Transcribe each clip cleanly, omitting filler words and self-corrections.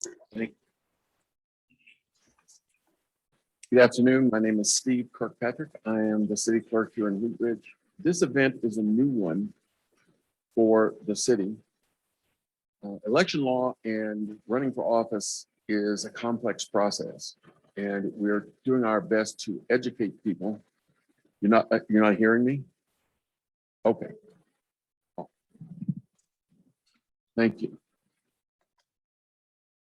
Good afternoon. My name is Steve Kirkpatrick. I am the city clerk here in Wheat Ridge. This event is a new one for the city. Election law and running for office is a complex process, and we're doing our best to educate people. You're not hearing me? Okay. Thank you.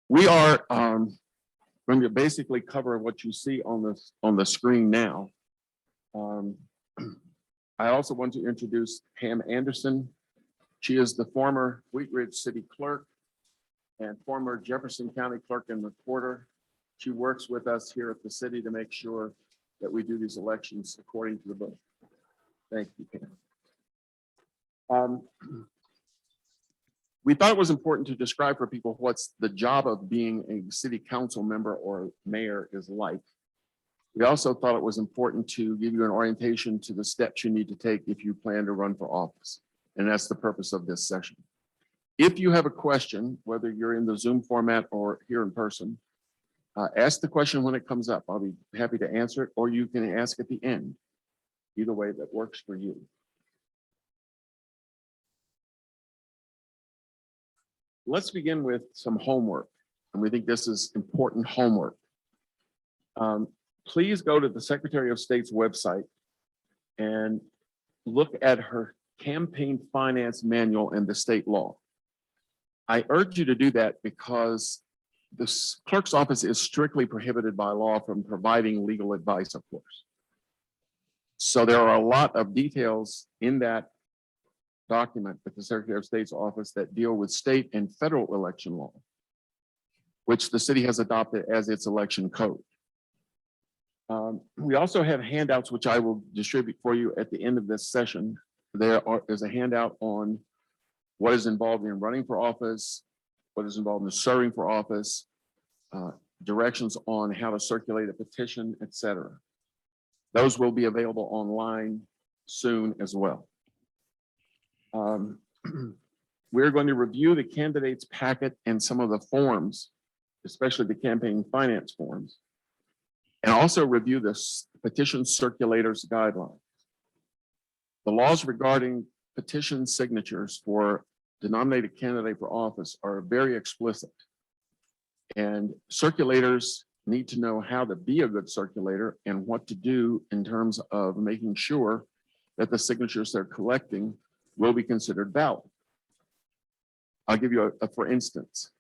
We are going to basically cover what you see on the screen now. I also want to introduce Pam Anderson. She is the former Wheat Ridge City Clerk and former Jefferson County Clerk and Recorder. She works with us here at the city to make sure that we do these elections according to the book. Thank you, Pam. We thought it was important to describe for people what's the job of being a city council member or mayor is like. We also thought it was important to give you an orientation to the steps you need to take if you plan to run for office. And that's the purpose of this session. If you have a question, whether you're in the Zoom format or here in person, ask the question when it comes up. I'll be happy to answer it, or you can ask at the end. Either way that works for you. Let's begin with some homework, and we think this is important homework. Please go to the Secretary of State's website and look at her campaign finance manual and the state law. I urge you to do that because the clerk's office is strictly prohibited by law from providing legal advice, of course. So there are a lot of details in that document with the Secretary of State's office that deal with state and federal election law, which the city has adopted as its election code. We also have handouts, which I will distribute for you at the end of this session. There's a handout on what is involved in running for office, what is involved in serving for office, directions on how to circulate a petition, etc. Those will be available online soon as well. We're going to review the candidates packet and some of the forms, especially the campaign finance forms, and also review the petition circulators guidelines. The laws regarding petition signatures for the nominated candidate for office are very explicit, and circulators need to know how to be a good circulator and what to do in terms of making sure that the signatures they're collecting will be considered valid. I'll give you a for instance.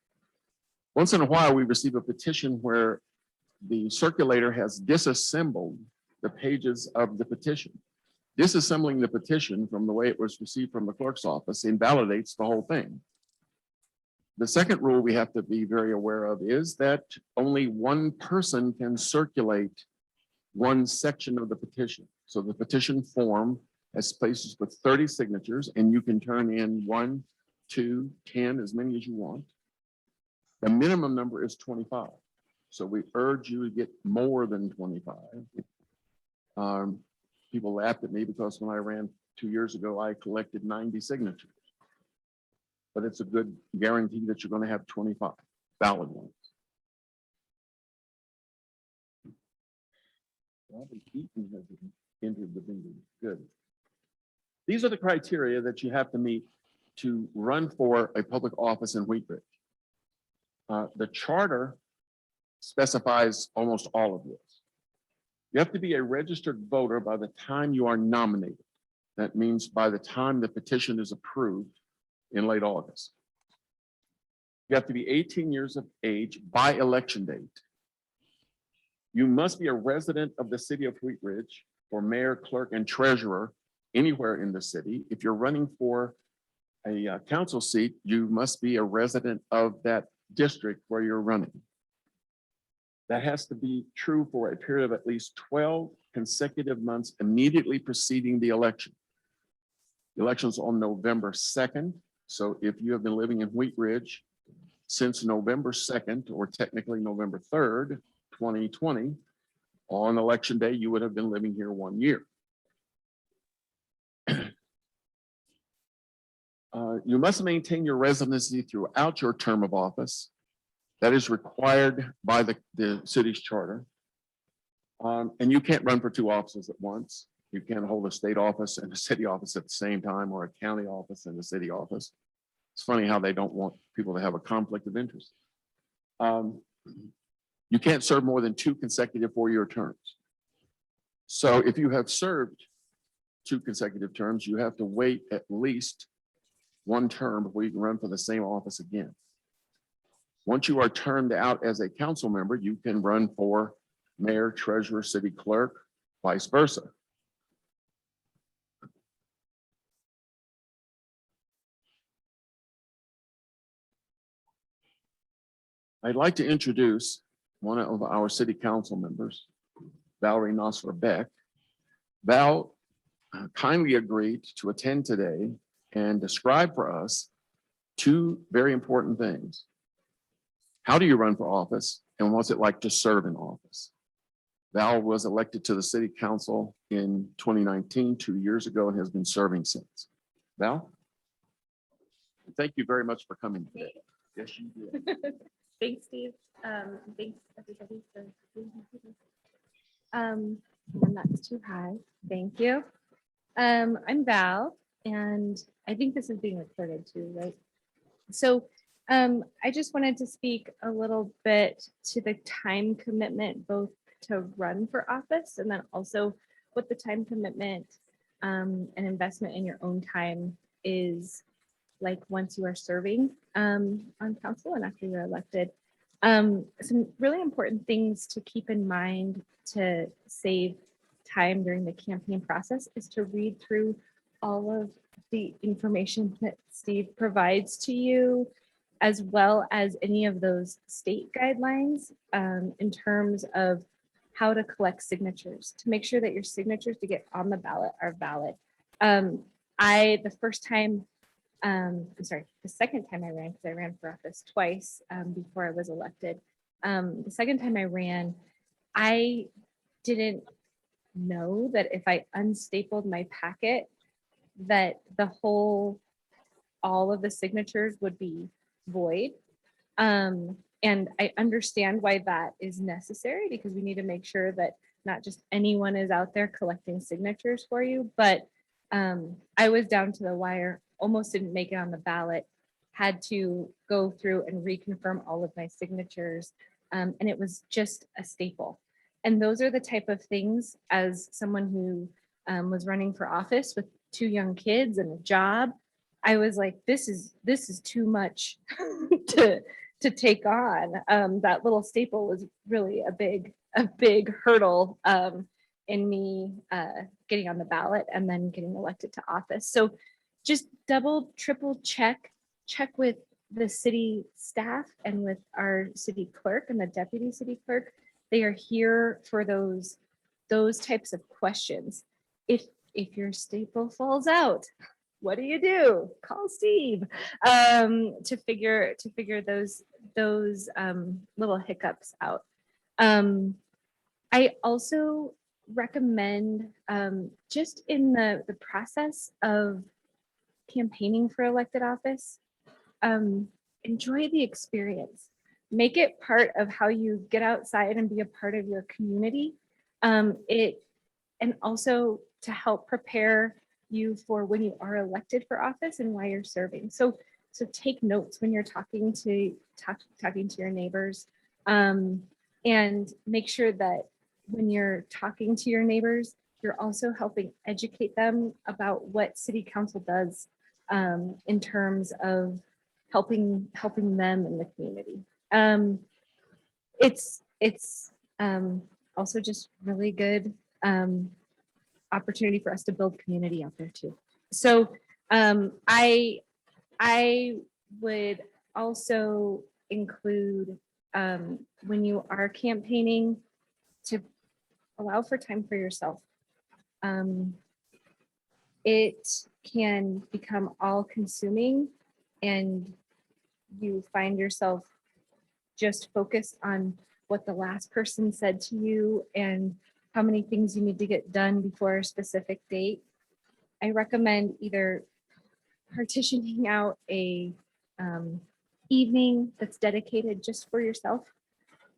Once in a while, we receive a petition where the circulator has disassembled the pages of the petition. Disassembling the petition from the way it was received from the clerk's office invalidates the whole thing. The second rule we have to be very aware of is that only one person can circulate one section of the petition. So the petition form has places with 30 signatures, and you can turn in 1, 2, 10, as many as you want. The minimum number is 25. So we urge you to get more than 25. People laughed at me because when I ran 2 years ago, I collected 90 signatures. But it's a good guarantee that you're going to have 25 valid ones. Eaton has entered the bingo. Good. These are the criteria that you have to meet to run for a public office in Wheat Ridge. The charter specifies almost all of this. You have to be a registered voter by the time you are nominated. That means by the time the petition is approved in late August. You have to be 18 years of age by election date. You must be a resident of the city of Wheat Ridge for mayor, clerk, and treasurer anywhere in the city. If you're running for a council seat, you must be a resident of that district where you're running. That has to be true for a period of at least 12 consecutive months immediately preceding the election. The election's on November 2nd. So if you have been living in Wheat Ridge since November 2nd, or technically November 3rd, 2020, on election day, you would have been living here 1 year. You must maintain your residency throughout your term of office. That is required by the city's charter. And you can't run for two offices at once. You can't hold a state office and a city office at the same time, or a county office and a city office. It's funny how they don't want people to have a conflict of interest. You can't serve more than 2 consecutive 4-year terms. So if you have served 2 consecutive terms, you have to wait at least 1 term before you can run for the same office again. Once you are termed out as a council member, you can run for mayor, treasurer, city clerk, vice versa. I'd like to introduce one of our city council members, Valerie Nosler Beck. Val kindly agreed to attend today and describe for us 2 very important things. How do you run for office, and what's it like to serve in office? Val was elected to the city council in 2019, 2 years ago, and has been serving since. Val? Thank you very much for coming today. Yes, you did. Thanks, Steve. Thanks, everybody, for being here. And that's too high. Thank you. I'm Val, and I think this is being recorded too, right? So I just wanted to speak a little bit to the time commitment, both to run for office and then also what the time commitment and investment in your own time is like once you are serving on council and after you're elected. Some really important things to keep in mind to save time during the campaign process is to read through all of the information that Steve provides to you, as well as any of those state guidelines in terms of how to collect signatures to make sure that your signatures to get on the ballot are valid. The second time I ran, because I ran for office twice before I was elected. The second time I ran, I didn't know that if I unstapled my packet, that all of the signatures would be void. And I understand why that is necessary, because we need to make sure that not just anyone is out there collecting signatures for you, but I was down to the wire, almost didn't make it on the ballot, had to go through and reconfirm all of my signatures. And it was just a staple. And those are the type of things, as someone who was running for office with 2 young kids and a job, I was like, this is too much to take on. That little staple was really a big hurdle in me getting on the ballot and then getting elected to office. So just double, triple check with the city staff and with our city clerk and the deputy city clerk. They are here for those types of questions. If your staple falls out, what do you do? Call Steve to figure those little hiccups out. I also recommend just in the process of campaigning for elected office, enjoy the experience. Make it part of how you get outside and be a part of your community. And also to help prepare you for when you are elected for office and why you're serving. So take notes when you're talking to your neighbors, and make sure that when you're talking to your neighbors, you're also helping educate them about what city council does in terms of helping them in the community. It's also just really good opportunity for us to build community out there too. So I would also include when you are campaigning to allow for time for yourself. It can become all consuming and you find yourself just focused on what the last person said to you and how many things you need to get done before a specific date. I recommend either partitioning out a evening that's dedicated just for yourself,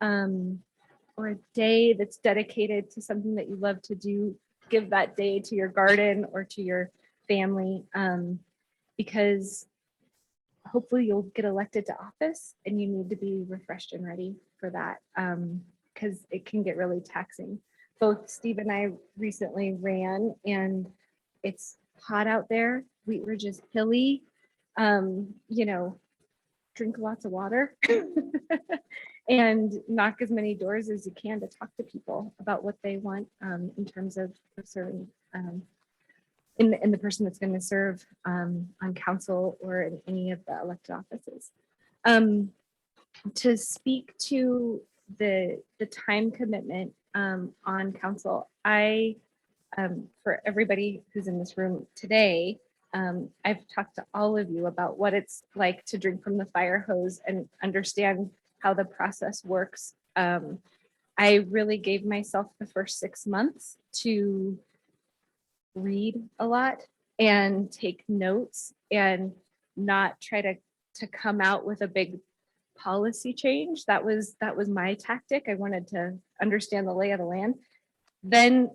or a day that's dedicated to something that you love to do, give that day to your garden or to your family, because hopefully you'll get elected to office and you need to be refreshed and ready for that, because it can get really taxing. Both Steve and I recently ran, and it's hot out there. Wheat Ridge is hilly. Drink lots of water and knock as many doors as you can to talk to people about what they want, in terms of serving, in the person that's going to serve, on council or in any of the elected offices. To speak to the time commitment, on council, for everybody who's in this room today, I've talked to all of you about what it's like to drink from the fire hose and understand how the process works. I really gave myself the first 6 months to read a lot and take notes and not try to come out with a big policy change. That was my tactic. I wanted to understand the lay of the land. Then,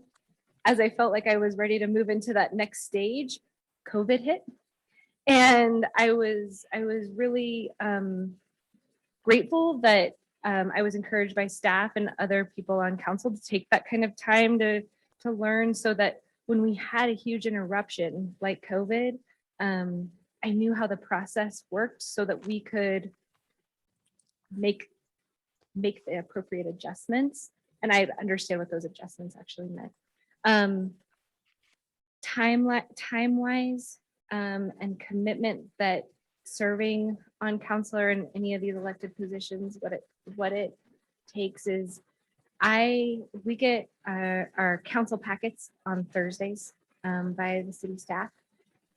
as I felt like I was ready to move into that next stage, COVID hit. And I was really grateful that I was encouraged by staff and other people on council to take that kind of time to learn, so that when we had a huge interruption like COVID, I knew how the process worked so that we could make the appropriate adjustments. And I understand what those adjustments actually meant. Time-wise, and commitment that serving on council or in any of these elected positions, what it takes is we get our council packets on Thursdays, by the city staff.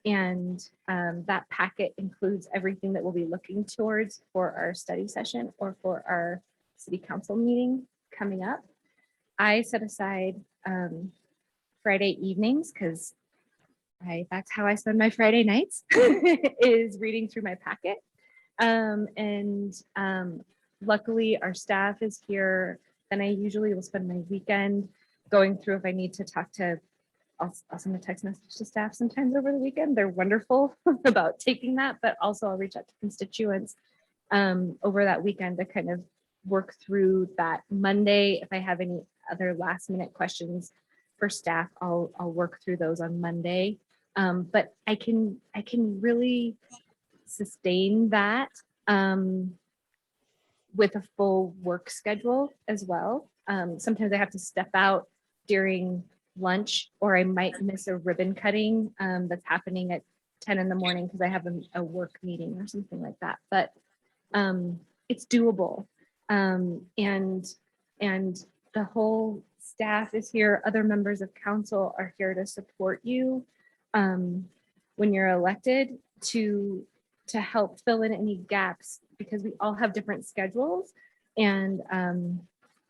And that packet includes everything that we'll be looking towards for our study session or for our city council meeting coming up. I set aside Friday evenings, because that's how I spend my Friday nights, is reading through my packet. Luckily our staff is here. Then I usually will spend my weekend going through, if I need to talk to, I'll send a text message to staff sometimes over the weekend. They're wonderful about taking that, but also I'll reach out to constituents over that weekend to kind of work through that. Monday, if I have any other last minute questions for staff, I'll work through those on Monday. But I can really sustain that with a full work schedule as well. Sometimes I have to step out during lunch, or I might miss a ribbon cutting that's happening at 10 in the morning because I have a work meeting or something like that. But it's doable. And the whole staff is here. Other members of council are here to support you when you're elected, to help fill in any gaps, because we all have different schedules, and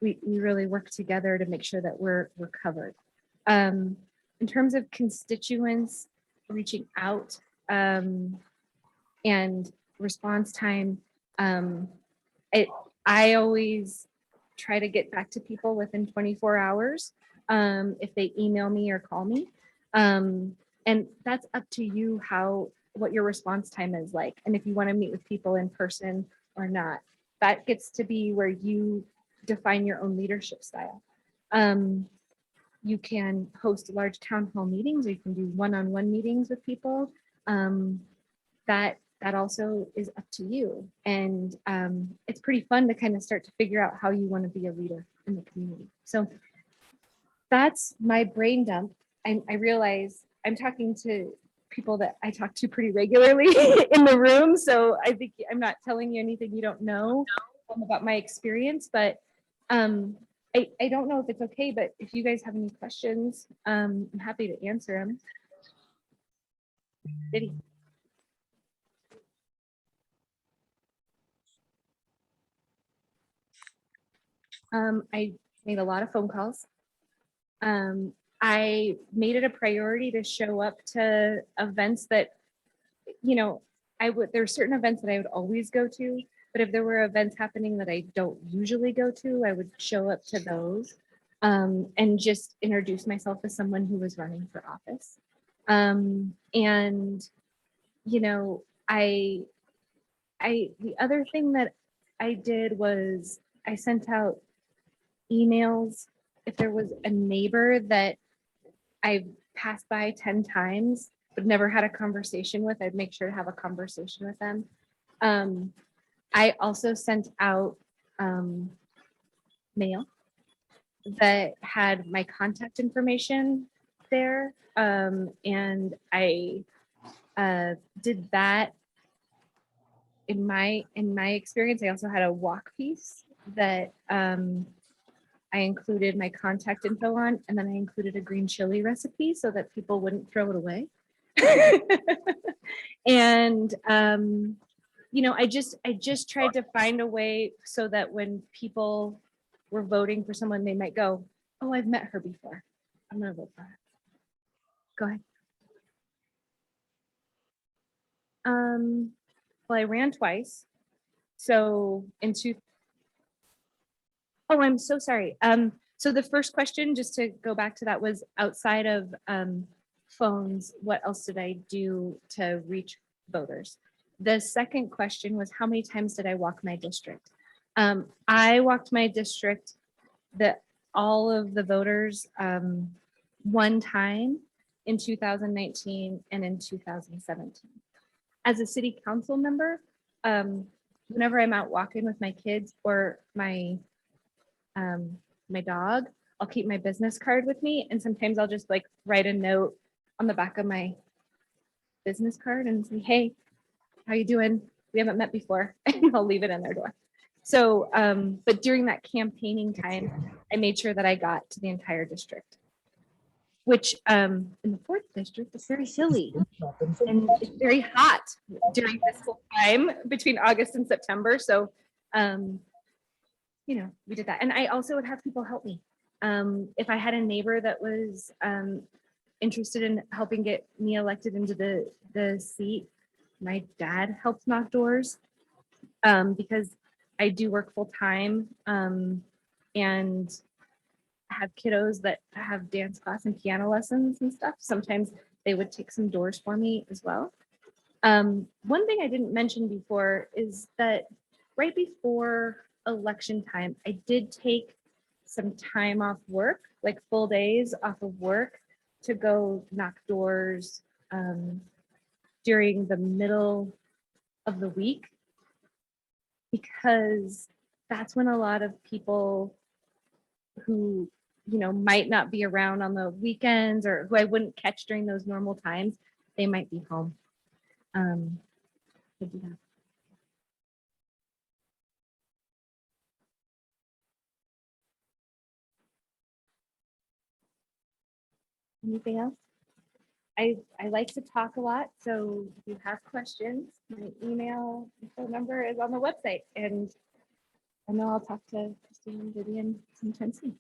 we really work together to make sure that we're covered. In terms of constituents reaching out and response time, I always try to get back to people within 24 hours if they email me or call me. And that's up to you what your response time is like, and if you want to meet with people in person or not. That gets to be where you define your own leadership style. You can host large town hall meetings, or you can do one-on-one meetings with people. That also is up to you. And it's pretty fun to kind of start to figure out how you want to be a leader in the community. So that's my brain dump. I realize I'm talking to people that I talk to pretty regularly in the room. So I think I'm not telling you anything you don't know about my experience, but I don't know if it's okay, but if you guys have any questions, I'm happy to answer them. Diddy. I made a lot of phone calls. I made it a priority to show up to events that, there are certain events that I would always go to, but if there were events happening that I don't usually go to, I would show up to those and just introduce myself as someone who was running for office. And, you know, the other thing that I did was I sent out emails. If there was a neighbor that I passed by 10 times, but never had a conversation with, I'd make sure to have a conversation with them. I also sent out mail that had my contact information there. And I did that in my experience. I also had a walk piece that I included my contact info on, and then I included a green chili recipe so that people wouldn't throw it away. And you know, I just tried to find a way so that when people were voting for someone, they might go, "Oh, I've met her before. I'm gonna vote for her." Go ahead. Well, I ran twice. So oh, I'm so sorry. So the first question, just to go back to that, was outside of phones, what else did I do to reach voters? The second question was, how many times did I walk my district? I walked my district, all of the voters, one time in 2019 and in 2017. As a city council member, whenever I'm out walking with my kids or my dog, I'll keep my business card with me, and sometimes I'll just like write a note on the back of my business card and say, "Hey, how you doing? We haven't met before," and I'll leave it in their door. So, but during that campaigning time, I made sure that I got to the entire district, which in the 4th district is very hilly and it's very hot during this whole time between August and September. So, you know, we did that. And I also would have people help me. If I had a neighbor that was interested in helping get me elected into the seat, my dad helped knock doors because I do work full time and have kiddos that have dance class and piano lessons and stuff. Sometimes they would take some doors for me as well. One thing I didn't mention before is that right before election time, I did take some time off work, like full days off of work, to go knock doors during the middle of the week, because that's when a lot of people who, you know, might not be around on the weekends or who I wouldn't catch during those normal times, they might be home. To do that. Anything else? I like to talk a lot, so if you have questions, my email and phone number is on the website, and I know I'll talk to Christine and Vivian sometime soon.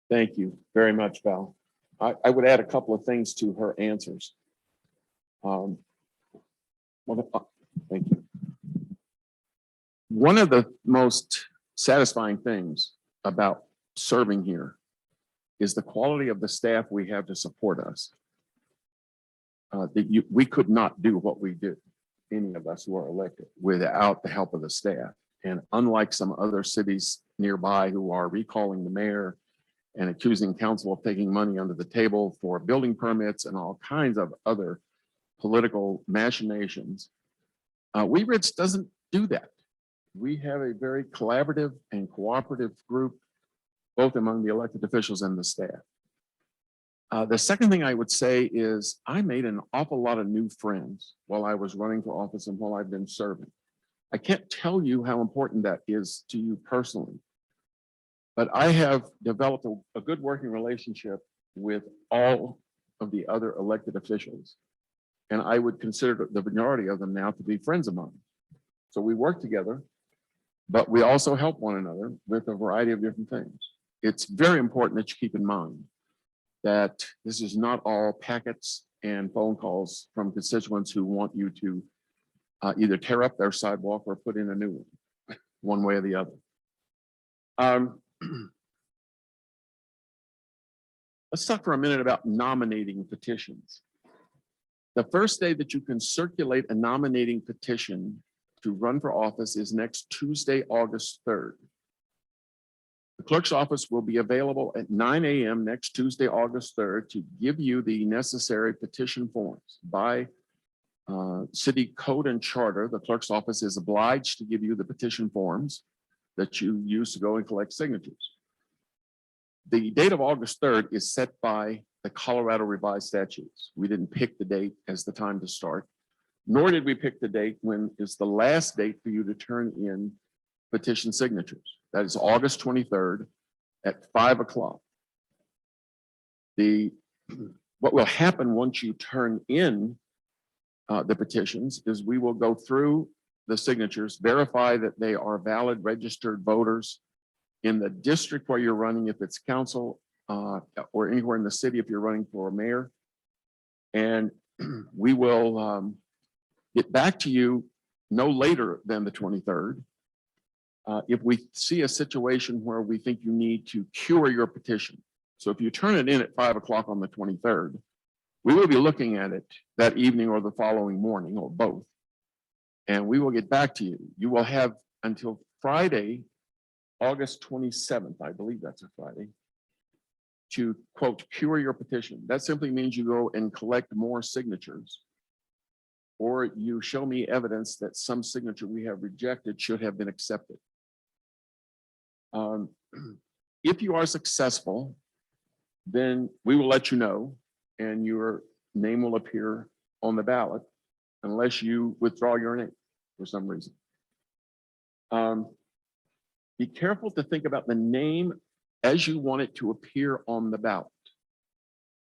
Thank you very much, Val. I would add a couple of things to her answers. Thank you. One of the most satisfying things about serving here is the quality of the staff we have to support us. We could not do what we do, any of us who are elected, without the help of the staff. And unlike some other cities nearby who are recalling the mayor and accusing council of taking money under the table for building permits and all kinds of other political machinations, Wee Ridge doesn't do that. We have a very collaborative and cooperative group, both among the elected officials and the staff. The second thing I would say is I made an awful lot of new friends while I was running for office and while I've been serving. I can't tell you how important that is to you personally, but I have developed a good working relationship with all of the other elected officials. And I would consider the majority of them now to be friends of mine. So we work together, but we also help one another with a variety of different things. It's very important that you keep in mind that this is not all packets and phone calls from constituents who want you to either tear up their sidewalk or put in a new one way or the other. Let's talk for a minute about nominating petitions. The first day that you can circulate a nominating petition to run for office is next Tuesday, August 3rd. The clerk's office will be available at 9 a.m. next Tuesday, August 3rd to give you the necessary petition forms. By city code and charter, the clerk's office is obliged to give you the petition forms that you use to go and collect signatures. The date of August 3rd is set by the Colorado Revised Statutes. We didn't pick the date as the time to start, nor did we pick the date when is the last date for you to turn in petition signatures. That is August 23rd at 5 o'clock. What will happen once you turn in the petitions is we will go through the signatures, verify that they are valid registered voters in the district where you're running, if it's council, or anywhere in the city if you're running for a mayor. And we will get back to you no later than the 23rd. If we see a situation where we think you need to cure your petition. So if you turn it in at 5 o'clock on the 23rd, we will be looking at it that evening or the following morning or both. And we will get back to you. You will have until Friday, August 27th, I believe that's a Friday, to quote, cure your petition. That simply means you go and collect more signatures, or you show me evidence that some signature we have rejected should have been accepted. If you are successful, then we will let you know and your name will appear on the ballot unless you withdraw your name for some reason. Be careful to think about the name as you want it to appear on the ballot,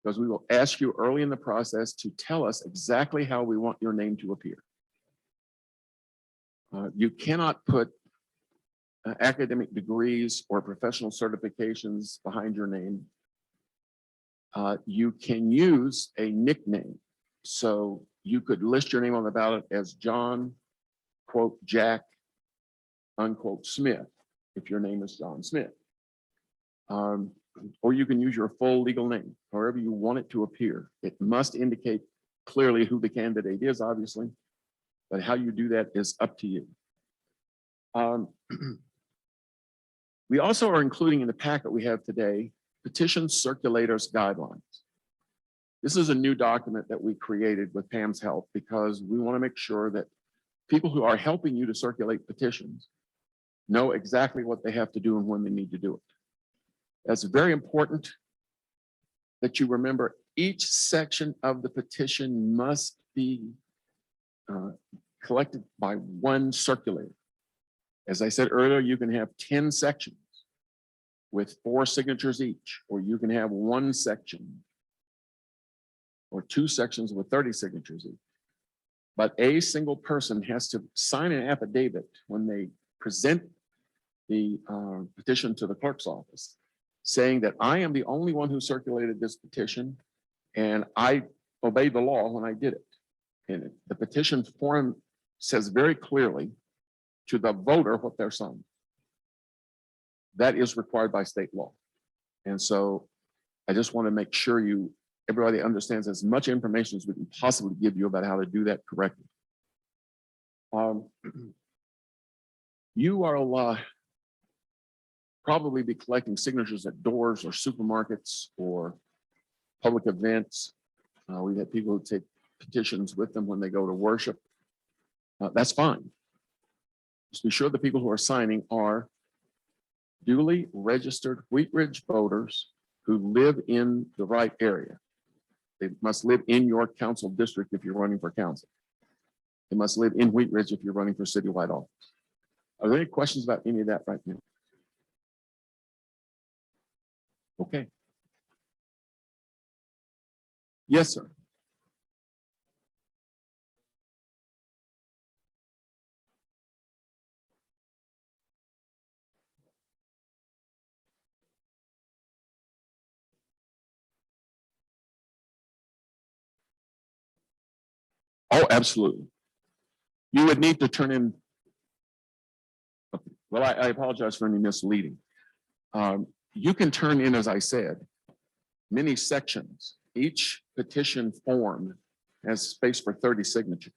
because we will ask you early in the process to tell us exactly how we want your name to appear. You cannot put academic degrees or professional certifications behind your name. You can use a nickname. So you could list your name on the ballot as John, quote, Jack, unquote, Smith, if your name is John Smith. Or you can use your full legal name, however you want it to appear. It must indicate clearly who the candidate is, obviously, but how you do that is up to you. We also are including in the packet we have today, petition circulators guidelines. This is a new document that we created with Pam's help because we want to make sure that people who are helping you to circulate petitions know exactly what they have to do and when they need to do it. That's very important that you remember each section of the petition must be collected by one circulator. As I said earlier, you can have 10 sections with 4 signatures each, or you can have 1 section or 2 sections with 30 signatures each. But a single person has to sign an affidavit when they present the petition to the clerk's office, saying that I am the only one who circulated this petition and I obeyed the law when I did it. And the petition form says very clearly to the voter what they're signing. That is required by state law. And so I just want to make sure everybody understands as much information as we can possibly give you about how to do that correctly. You will probably be collecting signatures at doors or supermarkets or public events. We've had people who take petitions with them when they go to worship. That's fine. Just be sure the people who are signing are duly registered Wheat Ridge voters who live in the right area. They must live in your council district if you're running for council. They must live in Wheat Ridge if you're running for citywide office. Are there any questions about any of that right now? Okay. Yes, sir. Oh, absolutely. You would need to turn in. Well, I apologize for any misleading. You can turn in, as I said, many sections. Each petition form has space for 30 signatures.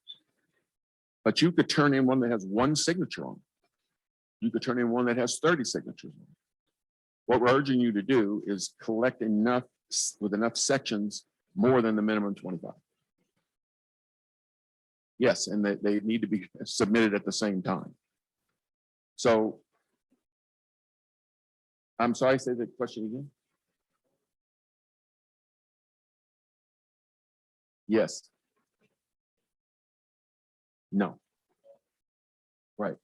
But you could turn in one that has one signature on it. You could turn in one that has 30 signatures on it. What we're urging you to do is collect enough with enough sections more than the minimum 25. Yes, and they need to be submitted at the same time. So, I'm sorry, say the question again. Yes. No. Right.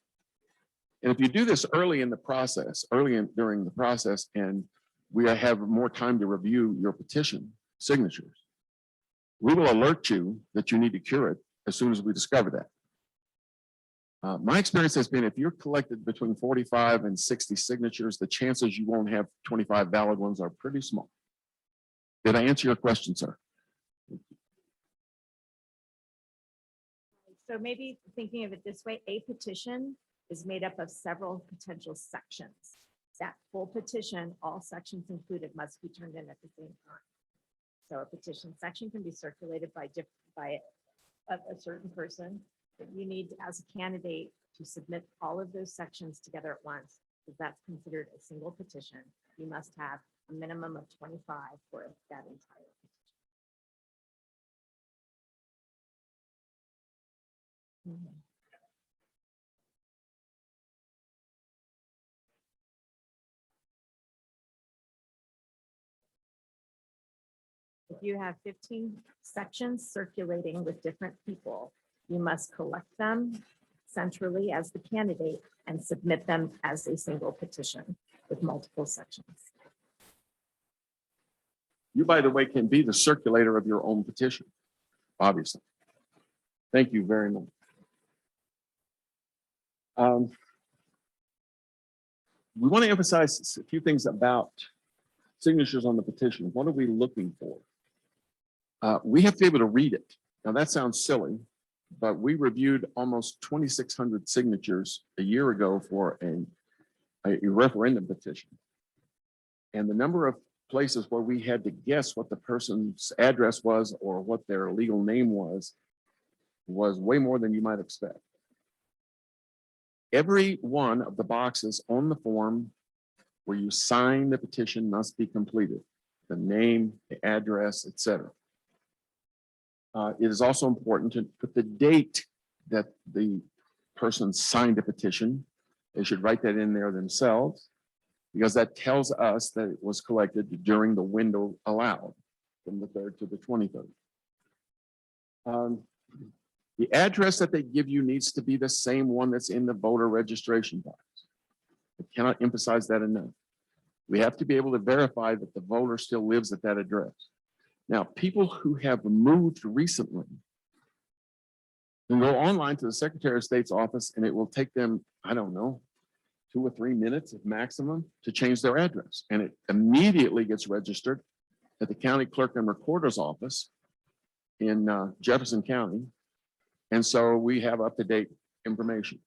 And if you do this early in the process, during the process, and we have more time to review your petition signatures, we will alert you that you need to cure it as soon as we discover that. My experience has been if you're collected between 45 and 60 signatures, the chances you won't have 25 valid ones are pretty small. Did I answer your question, sir? So maybe thinking of it this way, a petition is made up of several potential sections. That full petition, all sections included, must be turned in at the same time. So a petition section can be circulated by a certain person, but you need, as a candidate, to submit all of those sections together at once, because that's considered a single petition. You must have a minimum of 25 for that entire petition. If you have 15 sections circulating with different people, you must collect them centrally as the candidate and submit them as a single petition with multiple sections. You, by the way, can be the circulator of your own petition, obviously. Thank you very much. We want to emphasize a few things about signatures on the petition. What are we looking for? We have to be able to read it. Now that sounds silly, but we reviewed almost 2,600 signatures a year ago for a referendum petition. And the number of places where we had to guess what the person's address was or what their legal name was way more than you might expect. Every one of the boxes on the form where you sign the petition must be completed. The name, the address, etc. It is also important to put the date that the person signed the petition. They should write that in there themselves, because that tells us that it was collected during the window allowed from the 3rd to the 23rd. The address that they give you needs to be the same one that's in the voter registration box. I cannot emphasize that enough. We have to be able to verify that the voter still lives at that address. Now, people who have moved recently can go online to the Secretary of State's office and it will take them, I don't know, 2 or 3 minutes at maximum to change their address. And it immediately gets registered at the county clerk and recorder's office in Jefferson County. And so we have up-to-date information.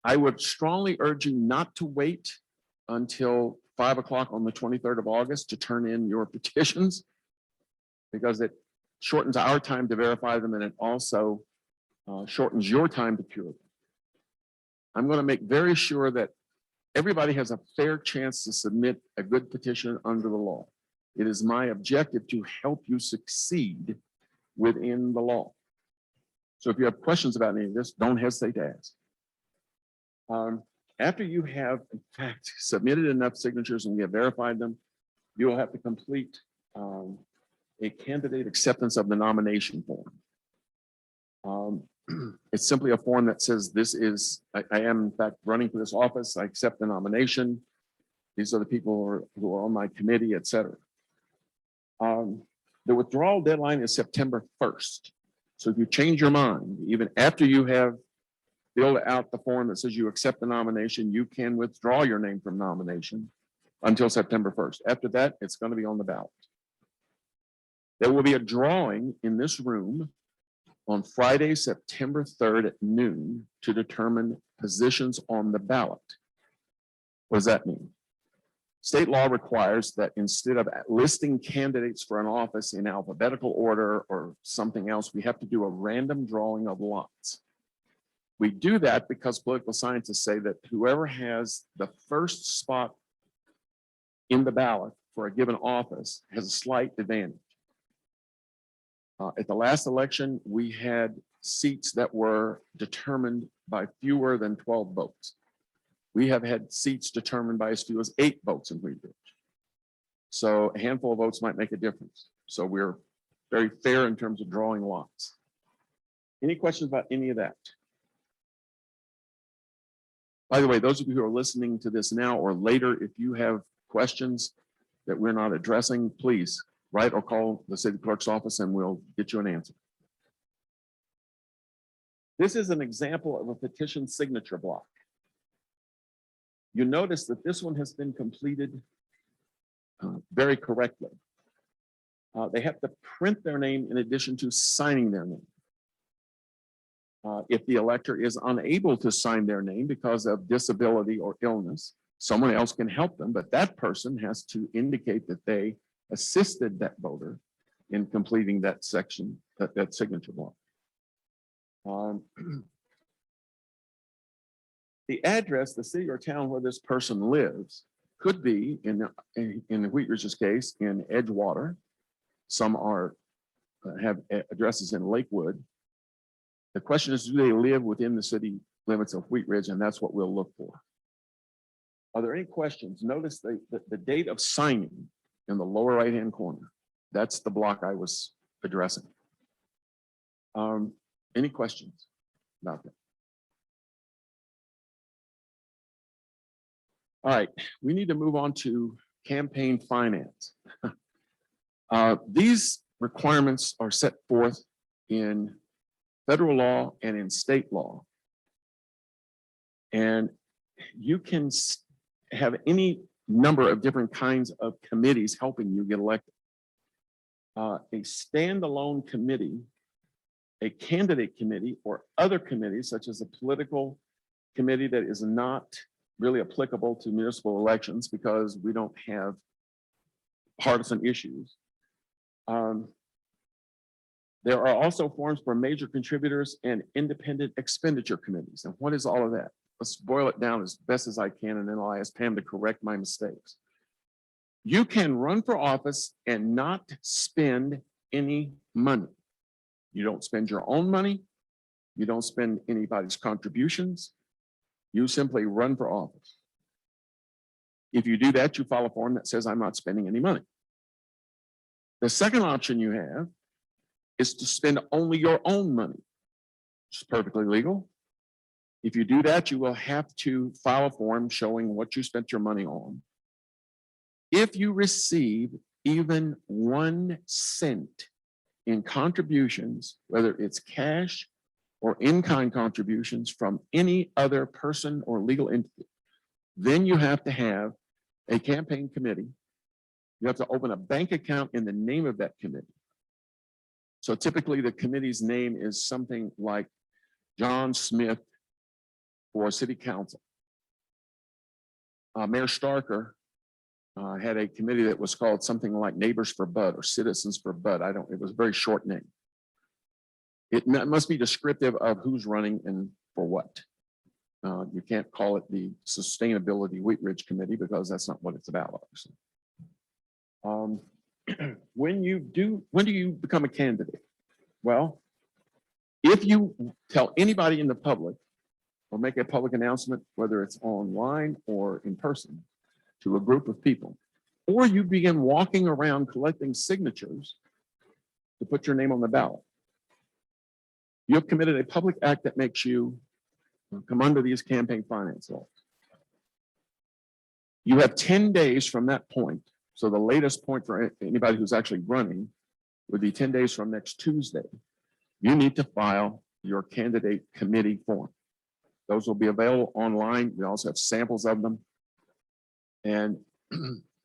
I would strongly urge you not to wait until 5 o'clock on the 23rd of August to turn in your petitions, because it shortens our time to verify them and it also shortens your time to cure them. I'm going to make very sure that everybody has a fair chance to submit a good petition under the law. It is my objective to help you succeed within the law. So if you have questions about any of this, don't hesitate to ask. After you have, in fact, submitted enough signatures and we have verified them, you will have to complete a candidate acceptance of the nomination form. It's simply a form that says this is, I am in fact running for this office, I accept the nomination. These are the people who are on my committee, etc. The withdrawal deadline is September 1st. So if you change your mind, even after you have filled out the form that says you accept the nomination, you can withdraw your name from nomination until September 1st. After that, it's going to be on the ballot. There will be a drawing in this room on Friday, September 3rd at noon to determine positions on the ballot. What does that mean? State law requires that instead of listing candidates for an office in alphabetical order or something else, we have to do a random drawing of lots. We do that because political scientists say that whoever has the first spot in the ballot for a given office has a slight advantage. At the last election, we had seats that were determined by fewer than 12 votes. We have had seats determined by as few as 8 votes in Wheat Ridge. So a handful of votes might make a difference. So we're very fair in terms of drawing lots. Any questions about any of that? By the way, those of you who are listening to this now or later, if you have questions that we're not addressing, please write or call the city clerk's office and we'll get you an answer. This is an example of a petition signature block. You notice that this one has been completed very correctly. They have to print their name in addition to signing their name. If the elector is unable to sign their name because of disability or illness, someone else can help them, but that person has to indicate that they assisted that voter in completing that section, that signature block. The address, the city or town where this person lives could be, in Wheat Ridge's case, in Edgewater. Some have addresses in Lakewood. The question is, do they live within the city limits of Wheat Ridge? And that's what we'll look for. Are there any questions? Notice the date of signing in the lower right-hand corner. That's the block I was addressing. Any questions about that? All right, we need to move on to campaign finance. These requirements are set forth in federal law and in state law. And you can have any number of different kinds of committees helping you get elected. A standalone committee, a candidate committee, or other committees such as a political committee that is not really applicable to municipal elections because we don't have partisan issues. There are also forms for major contributors and independent expenditure committees. And what is all of that? Let's boil it down as best as I can, and then I'll ask Pam to correct my mistakes. You can run for office and not spend any money. You don't spend your own money. You don't spend anybody's contributions. You simply run for office. If you do that, you file a form that says, I'm not spending any money. The second option you have is to spend only your own money, which is perfectly legal. If you do that, you will have to file a form showing what you spent your money on. If you receive even 1 cent in contributions, whether it's cash or in-kind contributions from any other person or legal entity, then you have to have a campaign committee. You have to open a bank account in the name of that committee. So typically the committee's name is something like John Smith for City Council. Mayor Starker had a committee that was called something like Neighbors for Bud or Citizens for Bud. It was a very short name. It must be descriptive of who's running and for what. You can't call it the Sustainability Wheat Ridge Committee because that's not what it's about, obviously. When do you become a candidate? Well, if you tell anybody in the public or make a public announcement, whether it's online or in person, to a group of people, or you begin walking around collecting signatures to put your name on the ballot, you have committed a public act that makes you come under these campaign finance laws. You have 10 days from that point. So the latest point for anybody who's actually running would be 10 days from next Tuesday. You need to file your candidate committee form. Those will be available online. We also have samples of them. And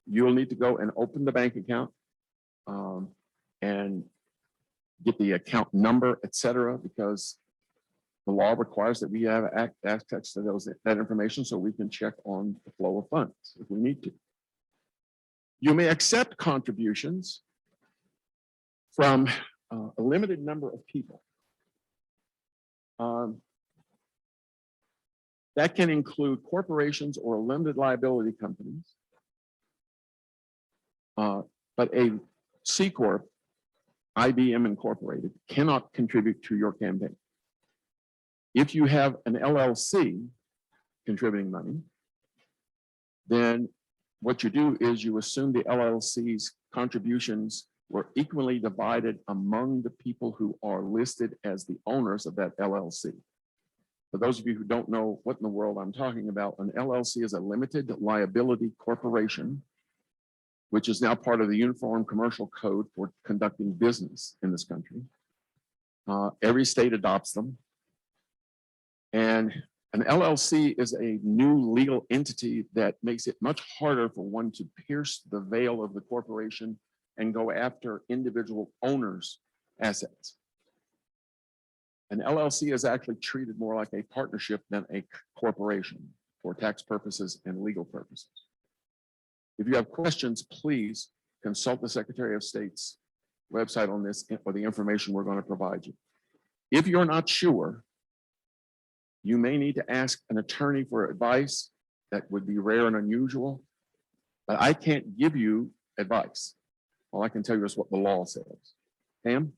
you'll need to go and open the bank account. and get the account number, et cetera, because the law requires that we have access to that information so we can check on the flow of funds if we need to. You may accept contributions from a limited number of people. That can include corporations or limited liability companies. But a C Corp, IBM Incorporated, cannot contribute to your campaign. If you have an LLC contributing money, then what you do is you assume the LLC's contributions were equally divided among the people who are listed as the owners of that LLC. For those of you who don't know what in the world I'm talking about, an LLC is a limited liability corporation, which is now part of the Uniform Commercial Code for conducting business in this country. Every state adopts them. And an LLC is a new legal entity that makes it much harder for one to pierce the veil of the corporation and go after individual owners' assets. An LLC is actually treated more like a partnership than a corporation for tax purposes and legal purposes. If you have questions, please consult the Secretary of State's website on this or the information we're going to provide you. If you're not sure, you may need to ask an attorney for advice. That would be rare and unusual, but I can't give you advice. All I can tell you is what the law says. Pam?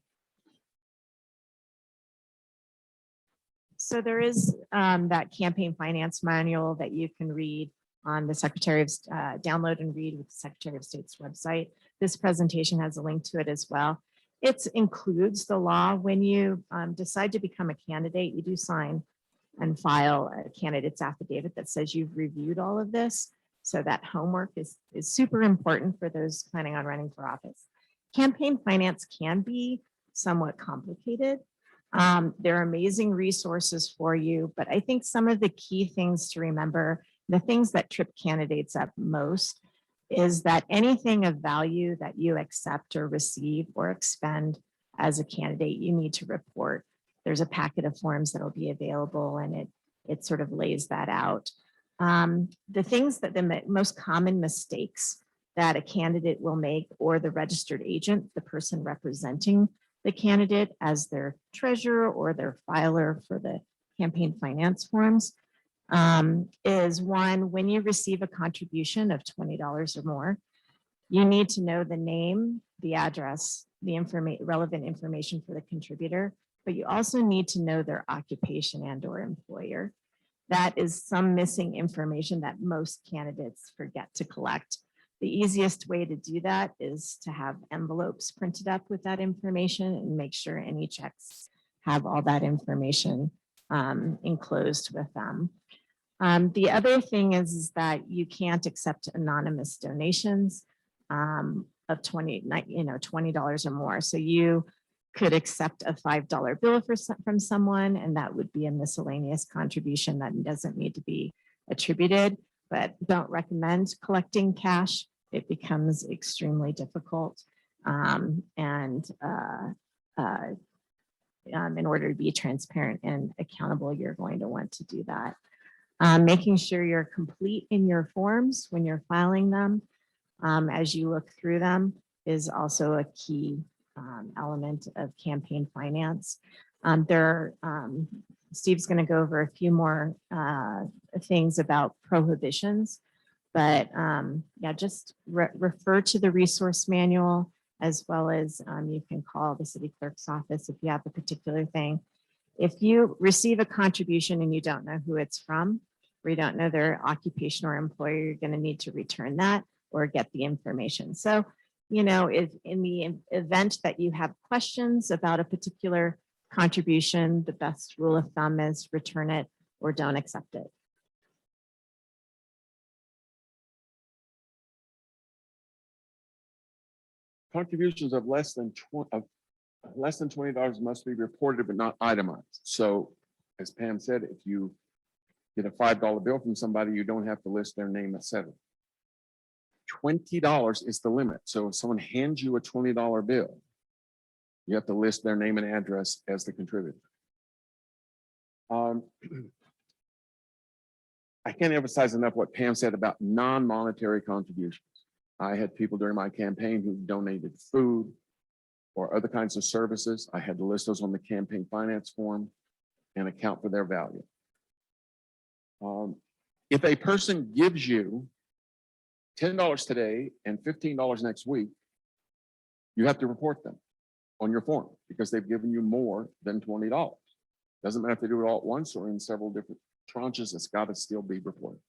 So there is that campaign finance manual that you can read on the Secretary of download and read with the Secretary of State's website. This presentation has a link to it as well. It includes the law. When you decide to become a candidate, you do sign and file a candidate's affidavit that says you've reviewed all of this. So that homework is super important for those planning on running for office. Campaign finance can be somewhat complicated. There are amazing resources for you, but I think some of the key things to remember, the things that trip candidates up most, is that anything of value that you accept or receive or expend as a candidate, you need to report. There's a packet of forms that will be available, and it sort of lays that out. The things that the most common mistakes that a candidate will make, or the registered agent, the person representing the candidate as their treasurer or their filer for the campaign finance forms, is one, when you receive a contribution of $20 or more, you need to know the name, the address, the relevant information for the contributor, but you also need to know their occupation and or employer. That is some missing information that most candidates forget to collect. The easiest way to do that is to have envelopes printed up with that information and make sure any checks have all that information enclosed with them. The other thing is that you can't accept anonymous donations of $20 or more. So you could accept a $5 bill from someone, and that would be a miscellaneous contribution that doesn't need to be attributed, but don't recommend collecting cash. It becomes extremely difficult. In order to be transparent and accountable, you're going to want to do that. Making sure you're complete in your forms when you're filing them as you look through them is also a key element of campaign finance. Steve's going to go over a few more things about prohibitions, but yeah, just refer to the resource manual, as well as you can call the city clerk's office if you have a particular thing. If you receive a contribution and you don't know who it's from, or you don't know their occupation or employer, you're going to need to return that or get the information. So, you know, if in the event that you have questions about a particular contribution, the best rule of thumb is return it or don't accept it. Contributions of less than $20 must be reported but not itemized. So, as Pam said, if you get a $5 bill from somebody, you don't have to list their name, etc. $20 is the limit. So if someone hands you a $20 bill You have to list their name and address as the contributor. I can't emphasize enough what Pam said about non-monetary contributions. I had people during my campaign who donated food or other kinds of services. I had to list those on the campaign finance form and account for their value. If a person gives you $10 today and $15 next week, you have to report them on your form because they've given you more than $20. Doesn't matter if they do it all at once or in several different tranches, it's got to still be reported.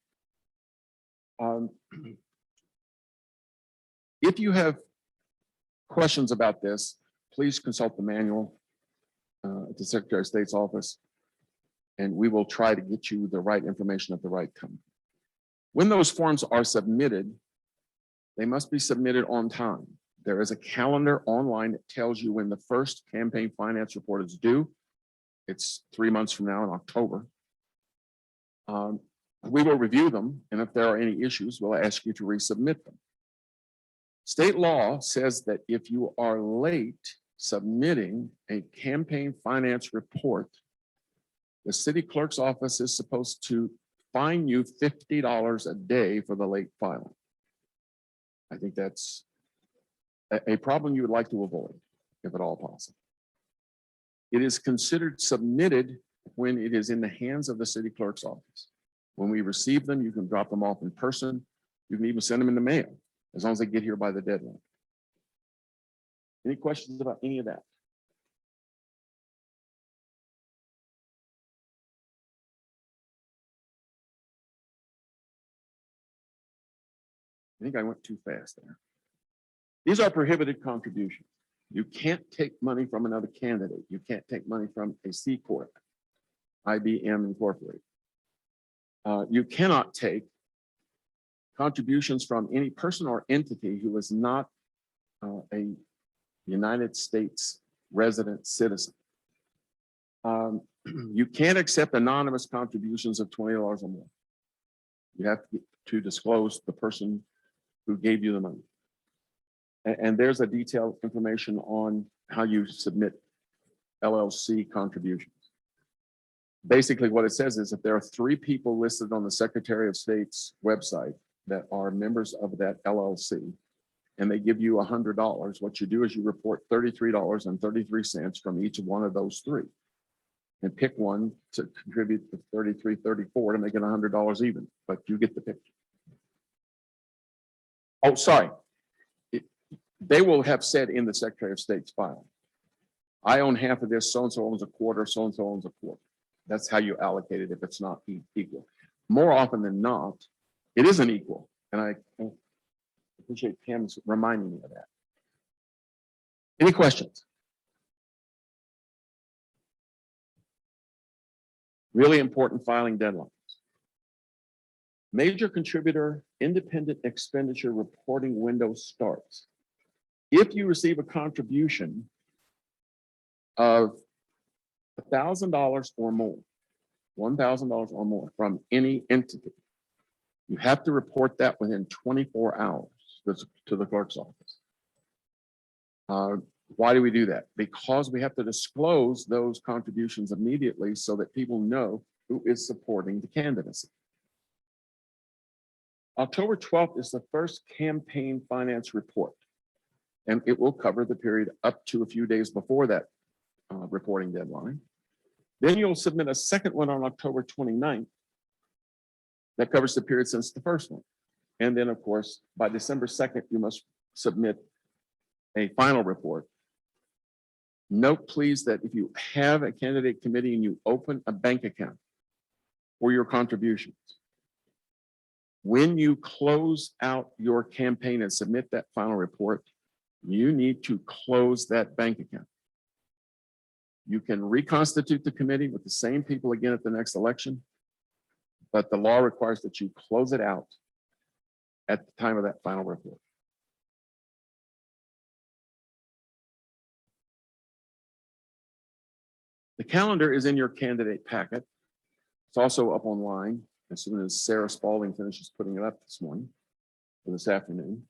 If you have questions about this, please consult the manual at the Secretary of State's office, and we will try to get you the right information at the right time. When those forms are submitted, they must be submitted on time. There is a calendar online that tells you when the first campaign finance report is due. It's 3 months from now in October. We will review them, and if there are any issues, we'll ask you to resubmit them. State law says that if you are late submitting a campaign finance report, the city clerk's office is supposed to fine you $50 a day for the late filing. I think that's a problem you would like to avoid, if at all possible. It is considered submitted when it is in the hands of the city clerk's office. When we receive them, you can drop them off in person. You can even send them in the mail, as long as they get here by the deadline. Any questions about any of that? I think I went too fast there. These are prohibited contributions. You can't take money from another candidate. You can't take money from a C Corp, IBM Incorporated. You cannot take contributions from any person or entity who is not a United States resident citizen. You can't accept anonymous contributions of $20 or more. You have to disclose the person who gave you the money. And there's a detailed information on how you submit LLC contributions. Basically, what it says is if there are 3 people listed on the Secretary of State's website that are members of that LLC, and they give you $100, what you do is you report $33.33 from each one of those 3, and pick one to contribute to $33.34 to make it $100 even. But you get the picture. Oh, sorry. They will have said in the Secretary of State's file, I own half of this, so-and-so owns a quarter, so-and-so owns a quarter. That's how you allocate it if it's not equal. More often than not, it isn't equal. And I appreciate Pam's reminding me of that. Any questions? Really important filing deadlines. Major contributor independent expenditure reporting window starts. If you receive a contribution of $1,000 or more, $1,000 or more from any entity, you have to report that within 24 hours to the clerk's office. Why do we do that? Because we have to disclose those contributions immediately so that people know who is supporting the candidacy. October 12th is the first campaign finance report, and it will cover the period up to a few days before that reporting deadline. Then you'll submit a second one on October 29th that covers the period since the first one. And then, of course, by December 2nd, you must submit a final report. Note, please, that if you have a candidate committee and you open a bank account for your contributions, when you close out your campaign and submit that final report, you need to close that bank account. You can reconstitute the committee with the same people again at the next election, but the law requires that you close it out at the time of that final report. The calendar is in your candidate packet. It's also up online as soon as Sarah Spalding finishes putting it up this morning or this afternoon.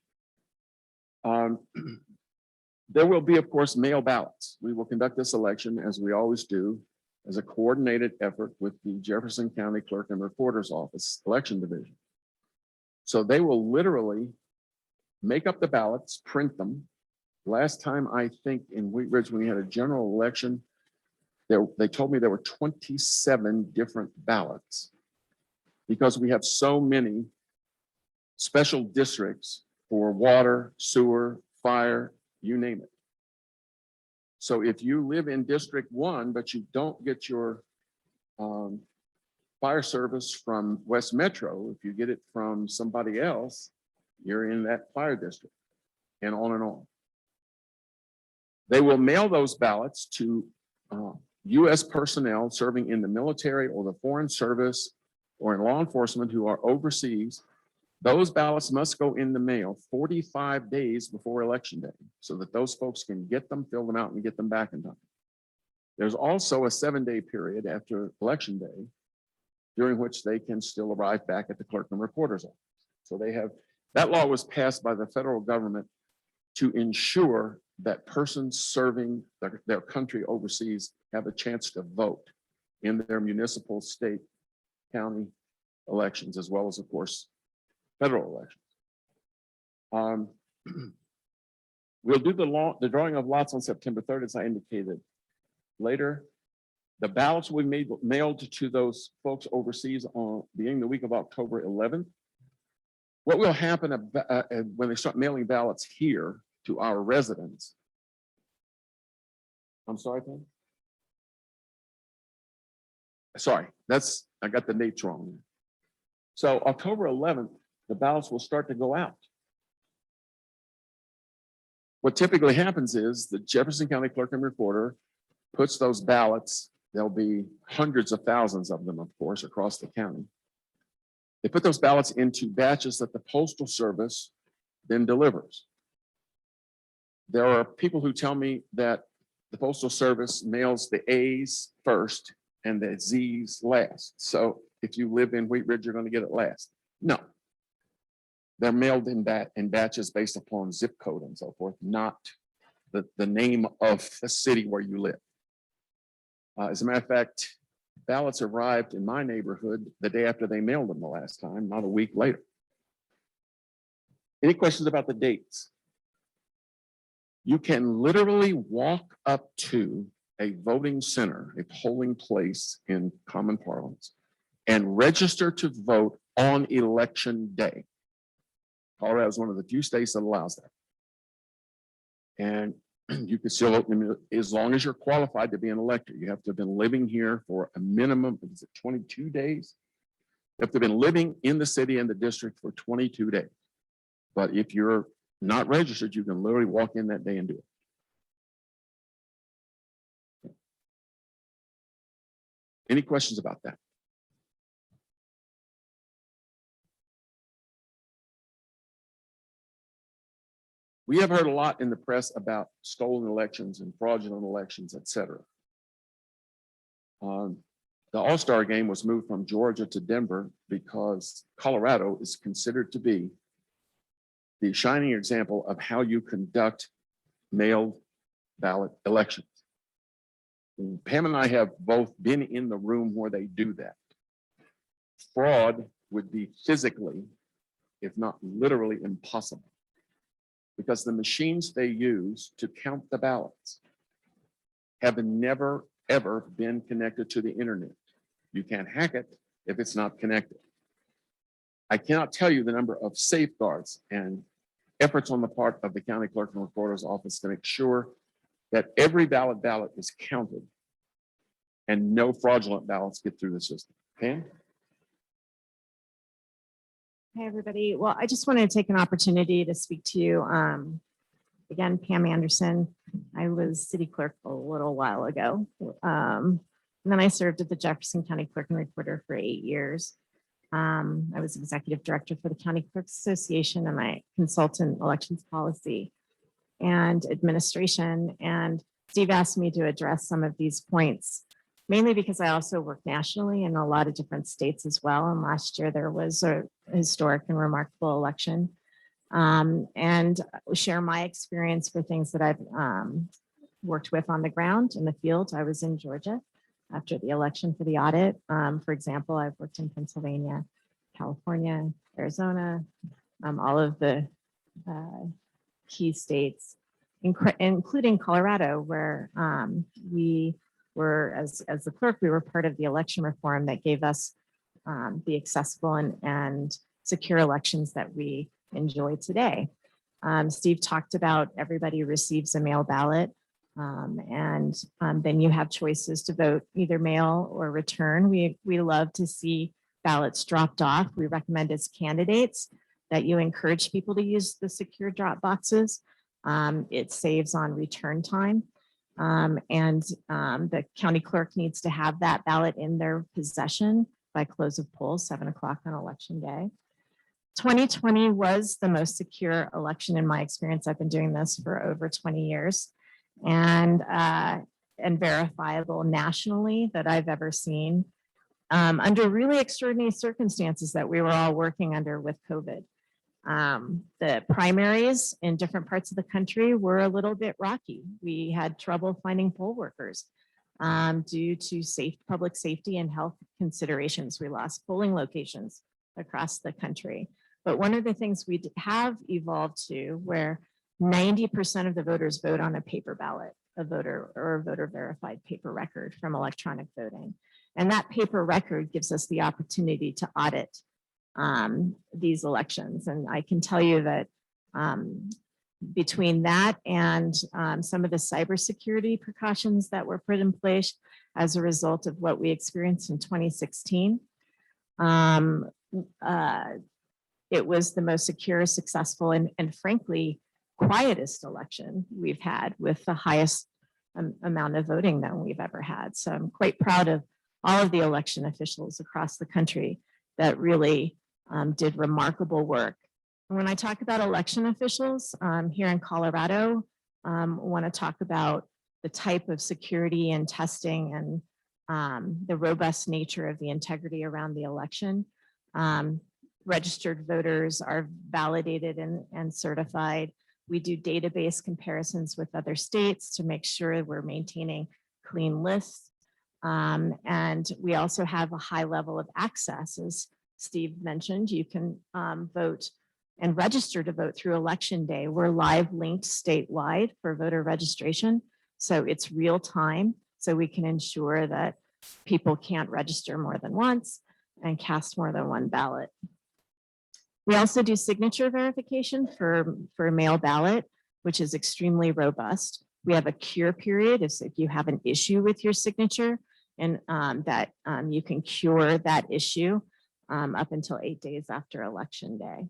There will be, of course, mail ballots. We will conduct this election, as we always do, as a coordinated effort with the Jefferson County Clerk and Recorder's Office Election Division. So they will literally make up the ballots, print them. Last time, I think in Wheat Ridge, when we had a general election, they told me there were 27 different ballots because we have so many special districts for water, sewer, fire, you name it. So if you live in District 1, but you don't get your fire service from West Metro, if you get it from somebody else, you're in that fire district, and on and on. They will mail those ballots to U.S. personnel serving in the military or the foreign service or in law enforcement who are overseas. Those ballots must go in the mail 45 days before Election Day so that those folks can get them, fill them out, and get them back in time. There's also a 7-day period after Election Day during which they can still arrive back at the Clerk and Recorder's office. So they have, that law was passed by the federal government to ensure that persons serving their country overseas have a chance to vote in their municipal, state, county elections, as well as, of course, federal elections. We'll do the drawing of lots on September 3rd, as I indicated later. The ballots will be mailed to those folks overseas on beginning the week of October 11th. What will happen when they start mailing ballots here to our residents? I'm sorry, Pen? Sorry, I got the dates wrong. So October 11th, the ballots will start to go out. What typically happens is the Jefferson County Clerk and Recorder puts those ballots, there'll be hundreds of thousands of them, of course, across the county. They put those ballots into batches that the Postal Service then delivers. There are people who tell me that the Postal Service mails the A's first and the Z's last. So if you live in Wheat Ridge, you're going to get it last. No. They're mailed in batches based upon zip code and so forth, not the name of the city where you live. As a matter of fact, ballots arrived in my neighborhood the day after they mailed them the last time, not a week later. Any questions about the dates? You can literally walk up to a voting center, a polling place in common parlance, and register to vote on election day. Colorado is one of the few states that allows that. And you can still vote as long as you're qualified to be an elector. You have to have been living here for a minimum, is it 22 days? You have to have been living in the city and the district for 22 days. But if you're not registered, you can literally walk in that day and do it. Any questions about that? We have heard a lot in the press about stolen elections and fraudulent elections, et cetera. The All-Star game was moved from Georgia to Denver because Colorado is considered to be the shining example of how you conduct mailed ballot elections. And Pam and I have both been in the room where they do that. Fraud would be physically, if not literally, impossible, because the machines they use to count the ballots have never, ever been connected to the internet. You can't hack it if it's not connected. I cannot tell you the number of safeguards and efforts on the part of the county clerk and recorder's office to make sure that every ballot is counted and no fraudulent ballots get through the system. Pam? Hi, everybody. Well, I just wanted to take an opportunity to speak to you. Again, Pam Anderson. I was city clerk a little while ago. And then I served at the Jefferson County Clerk and Recorder for 8 years. I was executive director for the County Clerks Association and I consult in elections policy and administration. And Steve asked me to address some of these points, mainly because I also work nationally in a lot of different states as well. And last year there was a historic and remarkable election and share my experience for things that I've worked with on the ground in the field. I was in Georgia after the election for the audit. For example, I've worked in Pennsylvania, California, Arizona, all of the key states, including Colorado, where we were, as the clerk, we were part of the election reform that gave us the accessible and secure elections that we enjoy today. Steve talked about everybody receives a mail ballot, and then you have choices to vote either mail or return. We love to see ballots dropped off. We recommend as candidates that you encourage people to use the secure drop boxes. It saves on return time. And the county clerk needs to have that ballot in their possession by close of polls, 7 o'clock on election day. 2020 was the most secure election in my experience. I've been doing this for over 20 years and verifiable nationally that I've ever seen under really extraordinary circumstances that we were all working under with COVID. The primaries in different parts of the country were a little bit rocky. We had trouble finding poll workers due to public safety and health considerations. We lost polling locations across the country. But one of the things we have evolved to where 90% of the voters vote on a paper ballot, a voter verified paper record from electronic voting. And that paper record gives us the opportunity to audit these elections. And I can tell you that between that and some of the cybersecurity precautions that were put in place as a result of what we experienced in 2016, it was the most secure, successful, and frankly, quietest election we've had with the highest amount of voting that we've ever had. So I'm quite proud of all of the election officials across the country that really did remarkable work. And when I talk about election officials here in Colorado, I want to talk about the type of security and testing and the robust nature of the integrity around the election. Registered voters are validated and certified. We do database comparisons with other states to make sure we're maintaining clean lists. And we also have a high level of access. As Steve mentioned, you can vote and register to vote through election day. We're live linked statewide for voter registration. So it's real time. So we can ensure that people can't register more than once and cast more than one ballot. We also do signature verification for a mail ballot, which is extremely robust. We have a cure period if you have an issue with your signature, and that you can cure that issue up until 8 days after election day.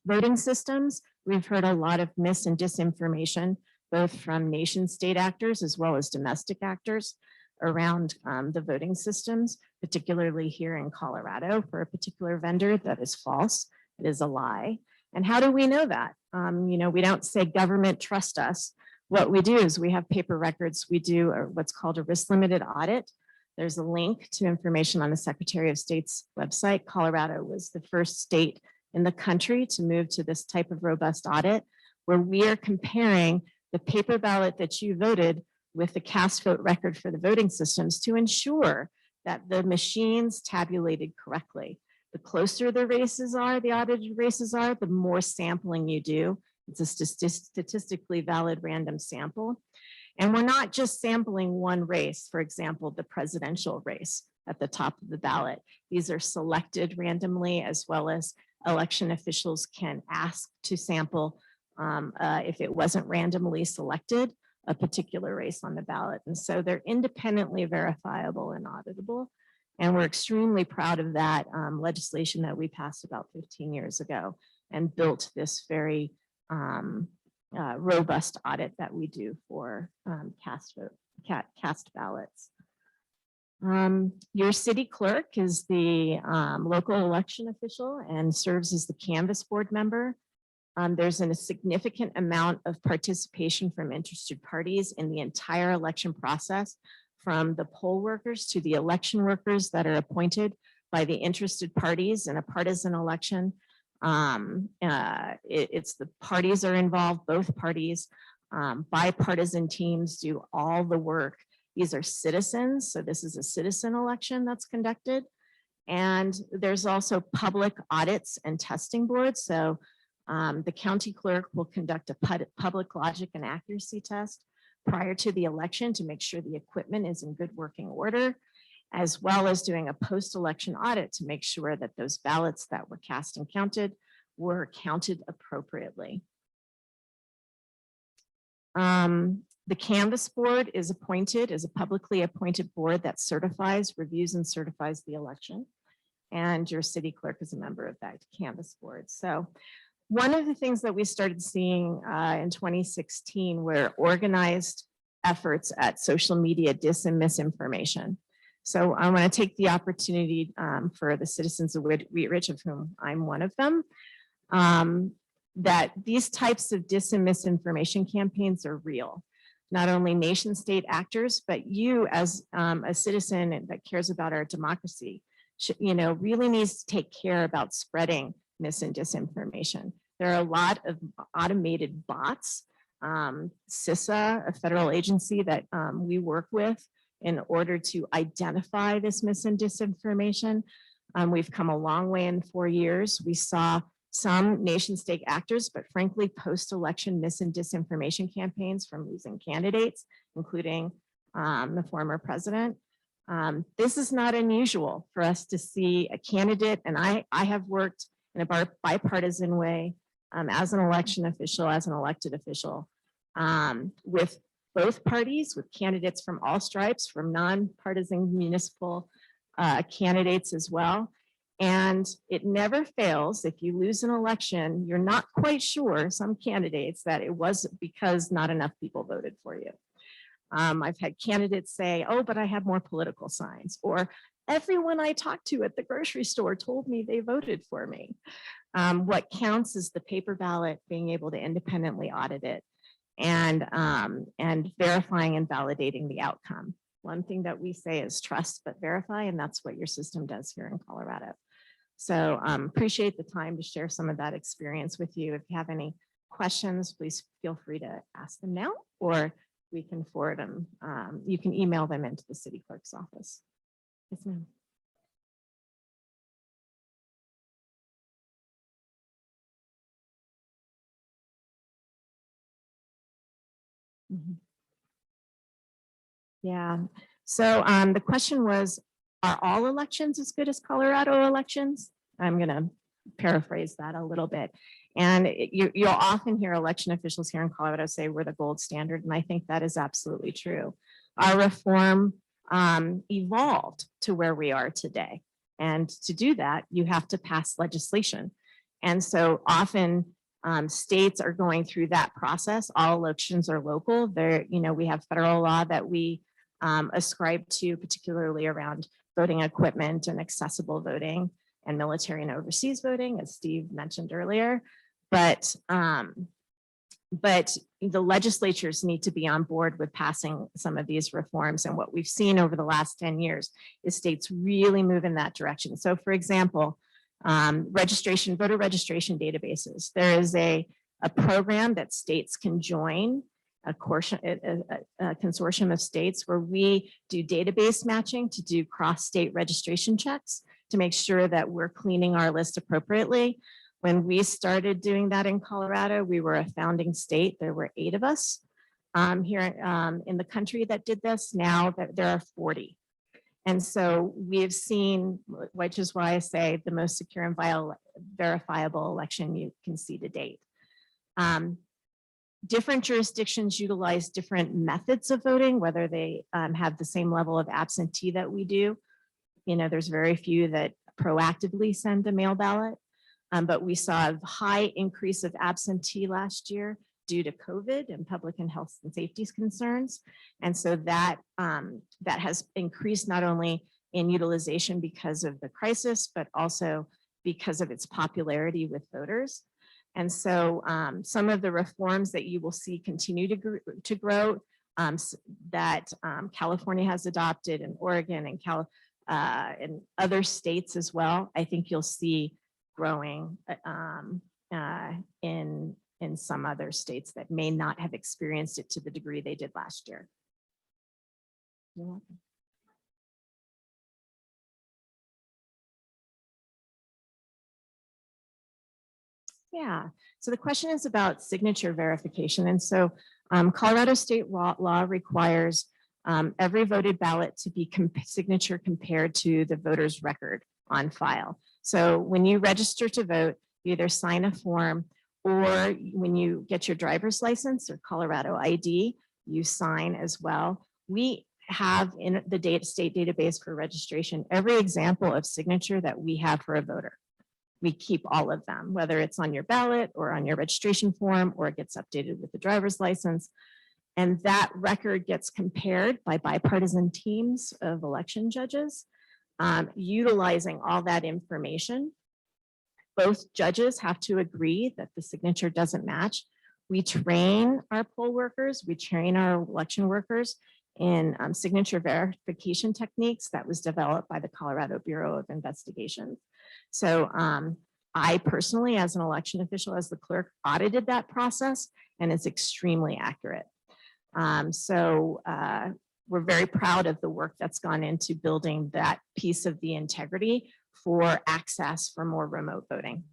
Voting systems, we've heard a lot of mis and disinformation, both from nation state actors as well as domestic actors around the voting systems, particularly here in Colorado for a particular vendor that is false. It is a lie. And how do we know that? We don't say government trust us. What we do is we have paper records. We do what's called a risk limited audit. There's a link to information on the Secretary of State's website. Colorado was the first state in the country to move to this type of robust audit, where we are comparing the paper ballot that you voted with the cast vote record for the voting systems to ensure that the machines tabulated correctly. The closer the races are, the audited races are, the more sampling you do. It's a statistically valid random sample. And we're not just sampling one race, for example, the presidential race at the top of the ballot. These are selected randomly, as well as election officials can ask to sample if it wasn't randomly selected, a particular race on the ballot. And so they're independently verifiable and auditable. And we're extremely proud of that legislation that we passed about 15 years ago and built this very robust audit that we do for cast ballots. Your city clerk is the local election official and serves as the canvass board member. There's a significant amount of participation from interested parties in the entire election process, from the poll workers to the election workers that are appointed by the interested parties in a partisan election. It's the parties are involved, both parties. Bipartisan teams do all the work. These are citizens, so this is a citizen election that's conducted. And there's also public audits and testing boards. So the county clerk will conduct a public logic and accuracy test prior to the election to make sure the equipment is in good working order, as well as doing a post-election audit to make sure that those ballots that were cast and counted were counted appropriately. The Canvas Board is a publicly appointed board that certifies, reviews, and certifies the election. And your city clerk is a member of that Canvas Board. So one of the things that we started seeing in 2016 were organized efforts at social media dis and misinformation. So I want to take the opportunity for the citizens of Wheat Ridge, of whom I'm one of them, that these types of dis and misinformation campaigns are real. Not only nation state actors, but you as a citizen that cares about our democracy, really needs to take care about spreading mis and disinformation. There are a lot of automated bots. CISA, a federal agency that we work with in order to identify this mis and disinformation. We've come a long way in 4 years. We saw some nation state actors, but frankly, post-election mis and disinformation campaigns from losing candidates, including the former president. This is not unusual for us to see a candidate, and I have worked in a bipartisan way as an election official, as an elected official, with both parties, with candidates from all stripes, from nonpartisan municipal candidates as well. And it never fails. If you lose an election, you're not quite sure, some candidates, that it was because not enough people voted for you. I've had candidates say, oh, but I have more political signs, or everyone I talked to at the grocery store told me they voted for me. What counts is the paper ballot, being able to independently audit it, and verifying and validating the outcome. One thing that we say is trust but verify, and that's what your system does here in Colorado. So appreciate the time to share some of that experience with you. If you have any questions, please feel free to ask them now, or we can forward them. You can email them into the city clerk's office. Yes, ma'am. Yeah, so the question was, are all elections as good as Colorado elections? I'm gonna paraphrase that a little bit. And you'll often hear election officials here in Colorado say we're the gold standard, and I think that is absolutely true. Our reform evolved to where we are today. And to do that, you have to pass legislation. And so often states are going through that process. All elections are local. We have federal law that we ascribe to, particularly around voting equipment and accessible voting and military and overseas voting, as Steve mentioned earlier. But the legislatures need to be on board with passing some of these reforms. And what we've seen over the last 10 years is states really move in that direction. So for example, voter registration databases. There is a program that states can join, a consortium of states where we do database matching to do cross-state registration checks to make sure that we're cleaning our list appropriately. When we started doing that in Colorado, we were a founding state. There were 8 of us here in the country that did this. Now there are 40. And so we have seen, which is why I say the most secure and verifiable election you can see to date. Different jurisdictions utilize different methods of voting, whether they have the same level of absentee that we do. There's very few that proactively send a mail ballot, but we saw a high increase of absentee last year due to COVID and public and health and safety concerns. And so that has increased not only in utilization because of the crisis, but also because of its popularity with voters. And so some of the reforms that you will see continue to grow that California has adopted, and Oregon and other states as well. I think you'll see growing in some other states that may not have experienced it to the degree they did last year. You're welcome. Yeah, so the question is about signature verification. And so Colorado state law requires every voted ballot to be signature compared to the voter's record on file. So when you register to vote, you either sign a form, or when you get your driver's license or Colorado ID, you sign as well. We have in the state database for registration every example of signature that we have for a voter. We keep all of them, whether it's on your ballot or on your registration form, or it gets updated with the driver's license. And that record gets compared by bipartisan teams of election judges, utilizing all that information. Both judges have to agree that the signature doesn't match. We train our poll workers, we train our election workers in signature verification techniques that was developed by the Colorado Bureau of Investigations. So I personally, as an election official, as the clerk, audited that process, and it's extremely accurate. We're very proud of the work that's gone into building that piece of the integrity for access for more remote voting.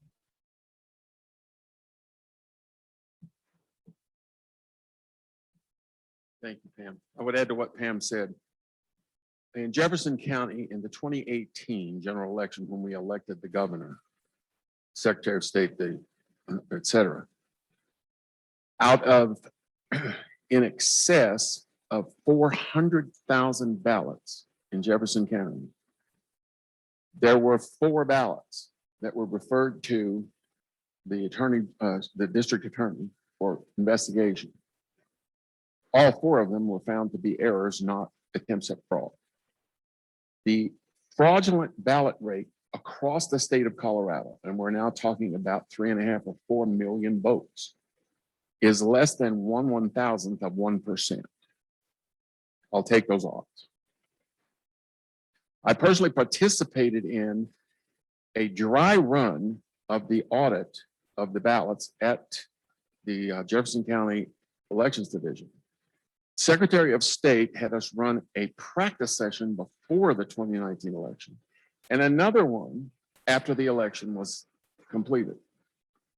Thank you, Pam. I would add to what Pam said. In Jefferson County in the 2018 general election, when we elected the governor, Secretary of State, et cetera, out of in excess of 400,000 ballots in Jefferson County, there were 4 ballots that were referred to the attorney, the district attorney, for investigation. All 4 of them were found to be errors, not attempts at fraud. The fraudulent ballot rate across the state of Colorado, and we're now talking about 3.5 or 4 million votes, is less than 1/1000th of 1%. I'll take those odds. I personally participated in a dry run of the audit of the ballots at the Jefferson County Elections Division. Secretary of State had us run a practice session before the 2019 election and another one after the election was completed.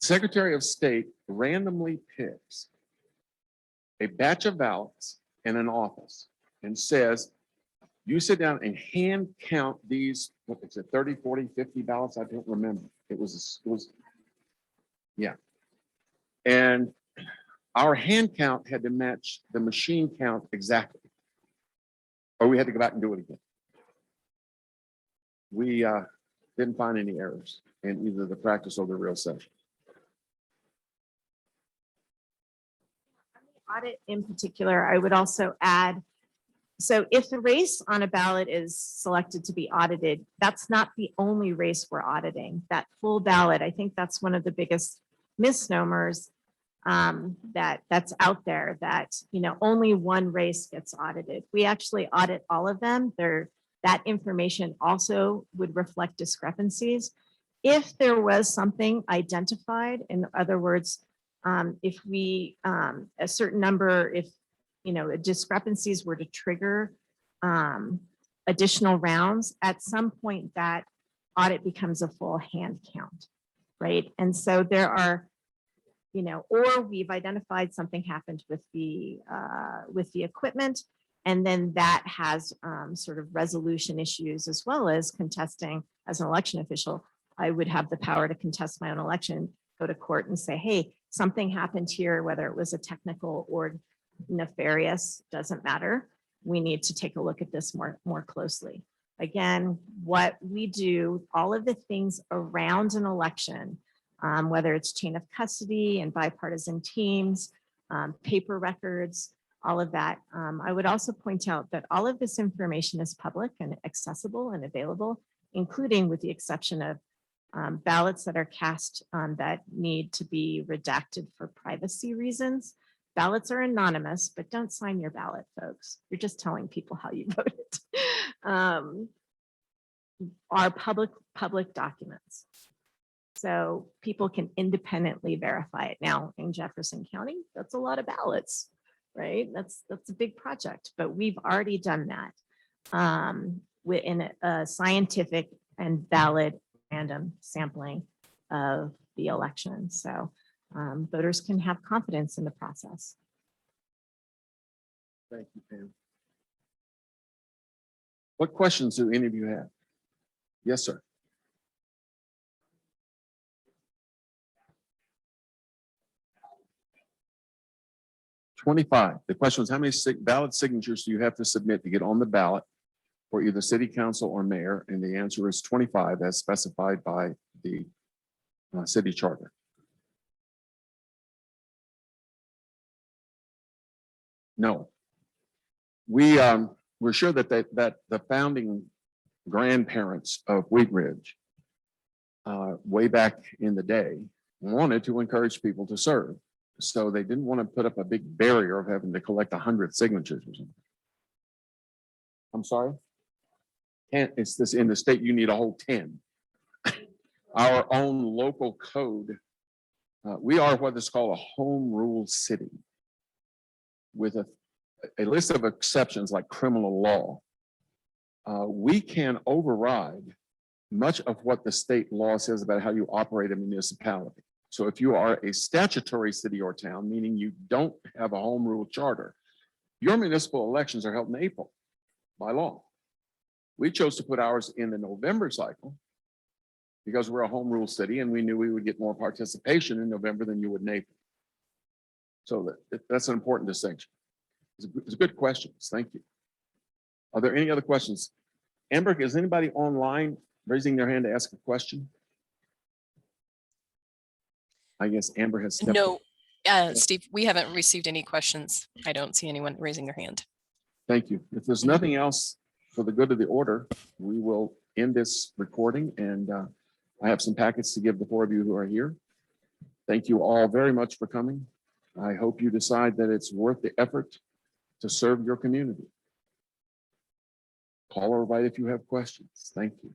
Secretary of State randomly picks a batch of ballots in an office and says, you sit down and hand count these, what is it, 30, 40, 50 ballots? I don't remember. It was, yeah. And our hand count had to match the machine count exactly, or we had to go back and do it again. We didn't find any errors in either the practice or the real session. Audit in particular, I would also add, so if the race on a ballot is selected to be audited, that's not the only race we're auditing. That full ballot, I think that's one of the biggest misnomers that's out there, that only one race gets audited. We actually audit all of them. That information also would reflect discrepancies. If there was something identified, in other words, if we a certain number, if discrepancies were to trigger additional rounds, at some point that audit becomes a full hand count, right? And so there are, or we've identified something happened with the equipment, and then that has sort of resolution issues, as well as contesting. As an election official, I would have the power to contest my own election, go to court and say, hey, something happened here, whether it was a technical or nefarious, doesn't matter. We need to take a look at this more closely. Again, what we do, all of the things around an election, whether it's chain of custody and bipartisan teams, paper records, all of that. I would also point out that all of this information is public and accessible and available, including with the exception of ballots that are cast that need to be redacted for privacy reasons. Ballots are anonymous, but don't sign your ballot, folks. You're just telling people how you voted. Are public documents. So people can independently verify it. Now, in Jefferson County, that's a lot of ballots, right? That's a big project, but we've already done that within a scientific and valid random sampling of the election. So voters can have confidence in the process. Thank you, Pam. What questions do any of you have? Yes, sir. $25. The question was, how many ballot signatures do you have to submit to get on the ballot for either city council or mayor? And the answer is 25 as specified by the city charter. No. We're sure that the founding grandparents of Wheat Ridge way back in the day wanted to encourage people to serve. So they didn't want to put up a big barrier of having to collect 100 signatures or something. I'm sorry? It's this in the state, you need a whole 10. Our own local code, we are what is called a home rule city with a list of exceptions like criminal law. We can override much of what the state law says about how you operate a municipality. So if you are a statutory city or town, meaning you don't have a home rule charter, your municipal elections are held in April by law. We chose to put ours in the November cycle because we're a home rule city and we knew we would get more participation in November than you would in April. So that's an important distinction. It's a good question. Thank you. Are there any other questions? Amber, is anybody online raising their hand to ask a question? I guess Amber has. stepped No, up. Steve, we haven't received any questions. I don't see anyone raising their hand. Thank you. If there's nothing else for the good of the order, we will end this recording, and I have some packets to give the 4 of you who are here. Thank you all very much for coming. I hope you decide that it's worth the effort to serve your community. Call or write if you have questions. Thank you.